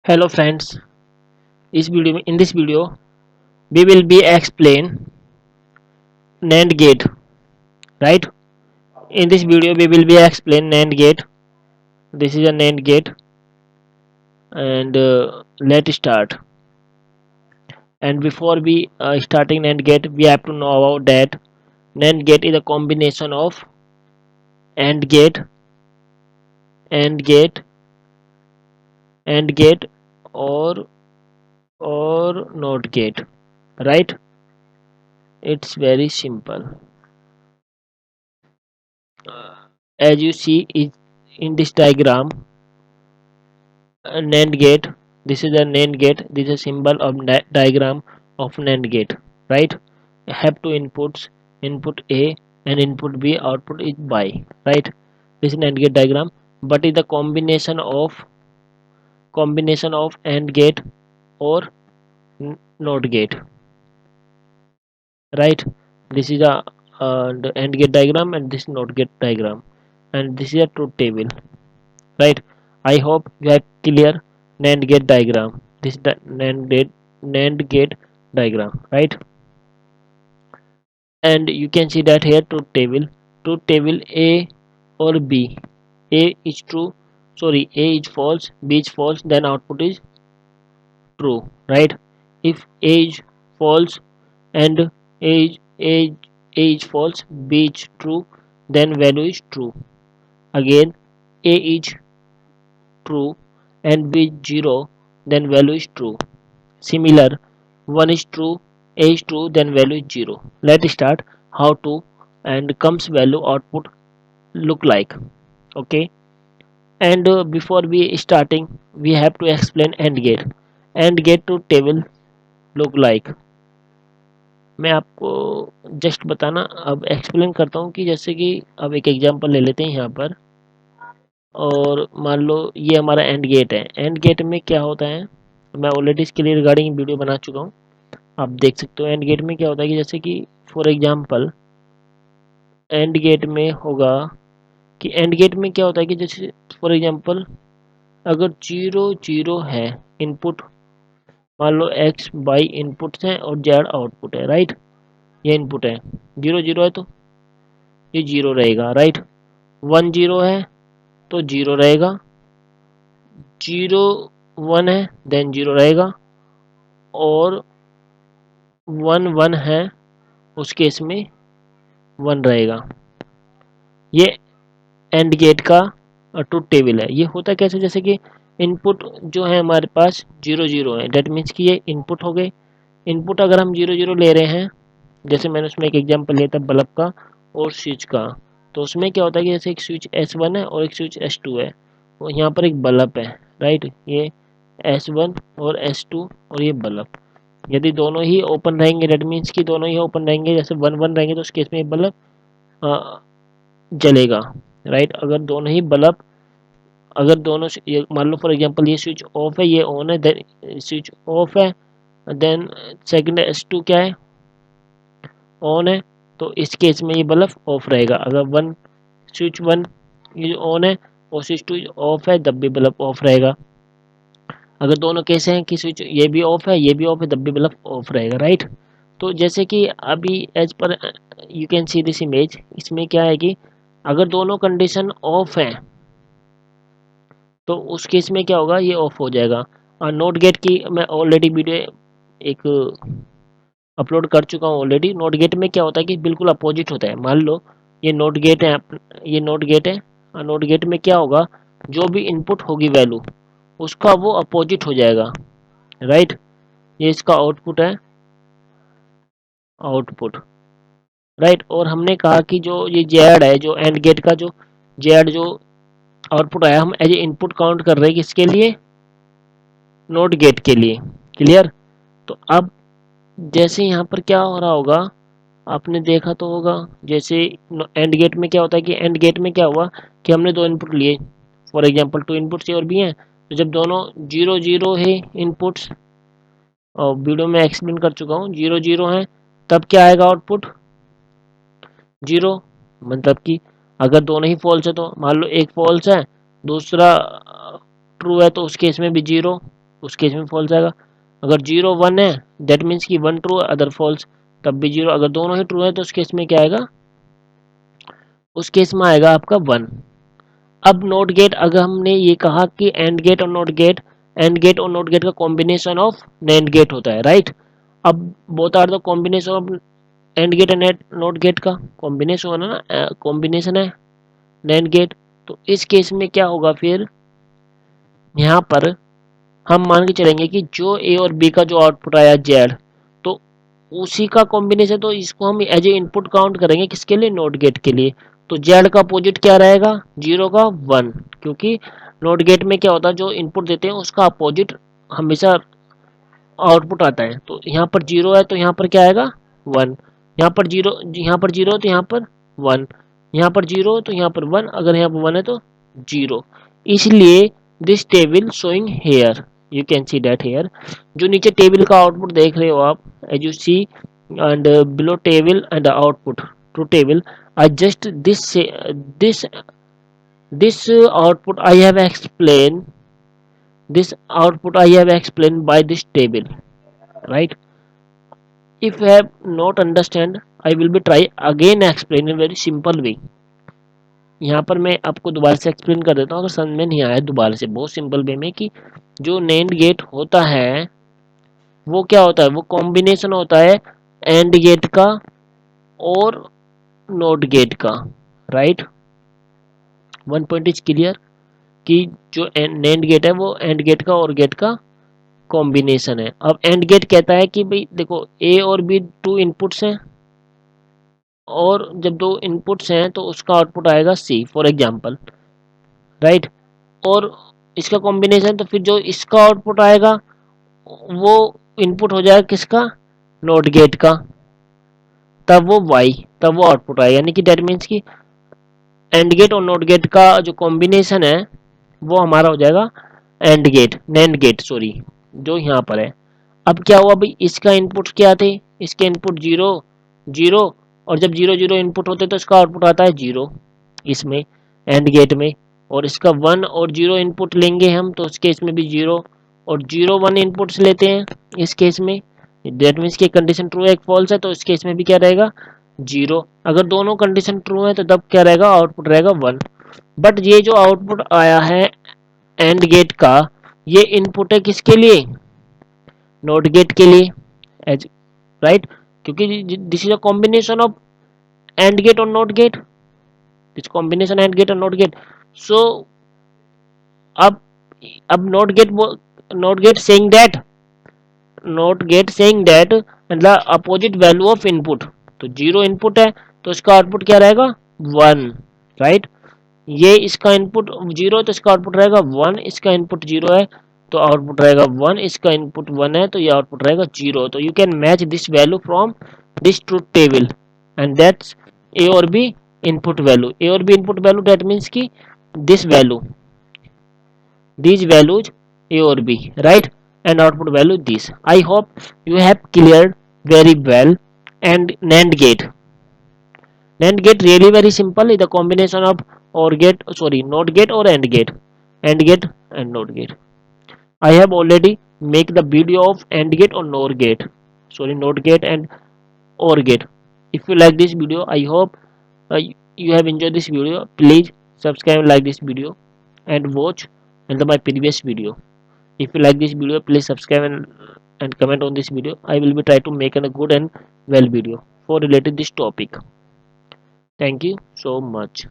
Hello friends, in this video we will be explain NAND gate, right? In this video we will be explain NAND gate. This is a NAND gate and let's start. And before we starting NAND gate, we have to know about that NAND gate is a combination of AND gate, AND gate, AND gate, or NOT gate, right? It's very simple. As you see is in this diagram, NAND gate. This is a NAND gate. This is a symbol of diagram of NAND gate, right? Have two inputs, input A and input B. Output is Y, right? This is NAND gate diagram, but is the combination of AND gate or NOT gate, right? This is the AND gate diagram and this NOT gate diagram, and this is a truth table, right? I hope you are clear. NAND gate diagram, this is the NAND gate diagram, right? And you can see that here truth table A or B. A is true, sorry, A is false, B is false, then output is true, right? If A is false and A is false, B is true, then value is true. Again, A is true and B is 0, then value is true. Similar, 1 is true, A is true, then value is 0. Let's start how to and comes value output look like. Okay, and before we starting, we have to explain AND gate. AND gate to table look like. मैं आपको just बताना अब explain करता हूँ कि जैसे कि अब एक एग्जांपल ले लेते हैं यहाँ पर, और मान लो ये हमारा एंड गेट है। एंड गेट में क्या होता है, मैं ऑलरेडी इसके लिए रिगार्डिंग वीडियो बना चुका हूँ, आप देख सकते हो। एंड गेट में क्या होता है कि जैसे कि फॉर एग्जांपल एंड गेट में होगा कि एंड गेट में क्या होता है कि जैसे फॉर एग्जांपल अगर 0 0 है इनपुट, मान लो एक्स वाई इनपुट्स हैं और जेड आउटपुट है, राइट? ये इनपुट है, 0 0 है तो ये 0 रहेगा, राइट? 1 0 है तो 0 रहेगा, 0 1 है देन 0 रहेगा, और 1 1 है उस केस में 1 रहेगा। ये एंड गेट का ट्रुथ टेबल है। ये होता कैसे, जैसे कि इनपुट जो है हमारे पास 0 0 है, डेट मीन्स कि ये इनपुट हो गए। इनपुट अगर हम 0 0 ले रहे हैं, जैसे मैंने उसमें एक एग्जांपल लिया था बल्ब का और स्विच का, तो उसमें क्या होता है कि जैसे एक स्विच S1 है और एक स्विच S2 है, और यहाँ पर एक बल्ब है, राइट? ये S1 और S2 और ये बल्ब, यदि दोनों ही ओपन रहेंगे, डेट मीन्स कि दोनों ही ओपन रहेंगे, जैसे 1 1 रहेंगे तो उस केस में ये बल्ब जलेगा, राइट? अगर दोनों ही बल्ब, अगर दोनों ये मान लो फॉर एग्जांपल ये स्विच ऑफ है ये ऑन है, देन स्विच ऑफ है, देन सेकंड S2 क्या है, ऑन है, तो इस केस में ये बल्ब ऑफ रहेगा। अगर स्विच वन ये ऑन है और स्विच टू ऑफ है तब भी बल्ब ऑफ रहेगा। अगर दोनों केस हैं कि स्विच ये भी ऑफ है ये भी ऑफ है तब भी बल्ब ऑफ रहेगा, राइट? तो जैसे कि अभी एज पर you can see this image, इसमें क्या है कि अगर दोनों कंडीशन ऑफ हैं तो उस केस में क्या होगा, ये ऑफ हो जाएगा। नोट गेट की मैं ऑलरेडी वीडियो एक अपलोड कर चुका हूँ ऑलरेडी। नोट गेट में क्या होता है कि बिल्कुल अपोजिट होता है। मान लो ये नोट गेट है, ये नोट गेट है, और नोट गेट में क्या होगा, जो भी इनपुट होगी वैल्यू उसका वो अपोजिट हो जाएगा, राइट? ये इसका आउटपुट है, आउटपुट, राइट? और हमने कहा कि जो ये जेड है, जो एंड गेट का जो जेड जो आउटपुट आया, हम एज ए इनपुट काउंट कर रहे हैं किसके लिए, नोट गेट के लिए। क्लियर? तो अब जैसे यहाँ पर क्या हो रहा होगा, आपने देखा तो होगा, जैसे एंड गेट में क्या होता है कि एंड गेट में क्या हुआ कि हमने दो इनपुट लिए, फॉर एग्जांपल टू इनपुट्स और भी हैं, तो जब दोनों 0 0 है इनपुट्स, और वीडियो में एक्सप्लेन कर चुका हूँ, 0 0 है, तब क्या आएगा आउटपुट 0। मतलब कि अगर दोनों ही फॉल्स है तो मान लो एक फॉल्स है दूसरा ट्रू है तो उस केस में भी 0, उस केस में फॉल्स आएगा। अगर 0 1 है दैट मीन्स कि 1 ट्रू अदर फॉल्स, तब भी 0। अगर दोनों ही ट्रू है तो उस केस में क्या आएगा, उस केस में आएगा आपका 1। अब नॉट गेट, अगर हमने ये कहा कि एंड गेट और नॉट गेट, एंड गेट और नॉट गेट का कॉम्बिनेशन ऑफ नैंड गेट होता है, राइट। अब both are the combination of and gate and not gate का कॉम्बिनेशन है ना, कॉम्बिनेशन है नैंड गेट। तो इस केस में क्या होगा फिर, यहाँ पर हम मान के चलेंगे कि जो ए और बी का जो आउटपुट आया जेड, तो उसी का कॉम्बिनेशन, तो इसको हम एज ए इनपुट काउंट करेंगे किसके लिए, नॉट गेट के लिए। तो जेड का अपोजिट क्या रहेगा, 0 का 1, क्योंकि नॉट गेट में क्या होता है, जो इनपुट देते हैं उसका अपोजिट हमेशा आउटपुट आता है। तो यहाँ पर 0 है तो यहाँ पर क्या आएगा 1, यहाँ पर 0, यहाँ पर 0 तो यहाँ पर 1, यहाँ पर 0 तो यहाँ पर 1, अगर यहाँ पर 1 है तो 0। इसलिए this table showing here, you can see that here, जो नीचे टेबल का आउटपुट देख रहे हो आप, as you see and below table and the output to table, I just this this output I have explained, this output I have explained by this table, right. If you have not understand, I will be try again explain in very simple way। यहाँ पर मैं आपको दोबारा से explain कर देता हूँ अगर समझ में नहीं आया दोबारा से, बहुत सिंपल वे में, कि जो नैंड गेट होता है वो क्या होता है, वो कॉम्बिनेशन होता है एंड गेट का और नॉट गेट का, right. One point is clear, कि जो नैंड गेट है वो एंड गेट का और गेट का कॉम्बिनेशन है। अब एंड गेट कहता है कि भाई देखो ए और बी टू इनपुट्स हैं, और जब दो इनपुट्स हैं तो उसका आउटपुट आएगा सी फॉर एग्जांपल, राइट। और इसका कॉम्बिनेशन, तो फिर जो इसका आउटपुट आएगा वो इनपुट हो जाएगा किसका, नॉट गेट का, तब वो वाई, तब वो आउटपुट आएगा। यानी कि दैट मीन्स कि एंड गेट और नॉट गेट का जो कॉम्बिनेशन है वो हमारा हो जाएगा and gate, nand gate sorry, जो यहाँ पर है। अब क्या हुआ भाई, इसका इनपुट क्या थे, इसके इनपुट 0 0, और जब 0 0 इनपुट होते तो इसका आउटपुट आता है 0 इसमें एंड गेट में। और इसका 1 और 0 इनपुट लेंगे हम तो उस केस में भी 0 और 0 1 इनपुट्स लेते हैं इस केस में, दैट मीन्स की कंडीशन ट्रू है एक फॉल्स है, तो इस केस में भी क्या रहेगा 0। अगर दोनों कंडीशन ट्रू है तो तब क्या रहेगा, आउटपुट रहेगा 1। बट ये जो आउटपुट आया है एंड गेट का, ये इनपुट है किसके लिए, नॉट गेट के लिए, एज राइट, क्योंकि this is a combination of and gate और not gate, this combination and gate और नॉट गेट। सो अब not gate, not gate saying that, not gate saying that मतलब अपोजिट वैल्यू ऑफ इनपुट, तो 0 input है तो इसका output क्या रहेगा 1, राइट। ये इसका इनपुट 0 तो इसका आउटपुट रहेगा 1, इसका इनपुट 0 है तो आउटपुट रहेगा 1, इसका इनपुट 1 है तो ये आउटपुट रहेगा 0। तो you can match this value from this truth table and that's A और बी इनपुट वैल्यू, ए और B input value, that means की this value, these values a or b, right, and output value this. I hope you have cleared very well. And NAND gate, NAND gate really very simple, is the combination of or gate, sorry, not gate or AND gate and not gate. I have already make the video of AND gate or NOR gate, sorry, not gate and OR gate. If you like this video, I hope you have enjoyed this video. Please subscribe and like this video and watch and my previous video. If you like this video, please subscribe and comment on this video. I will be try to make a good and well video for related this topic. Thank you so much.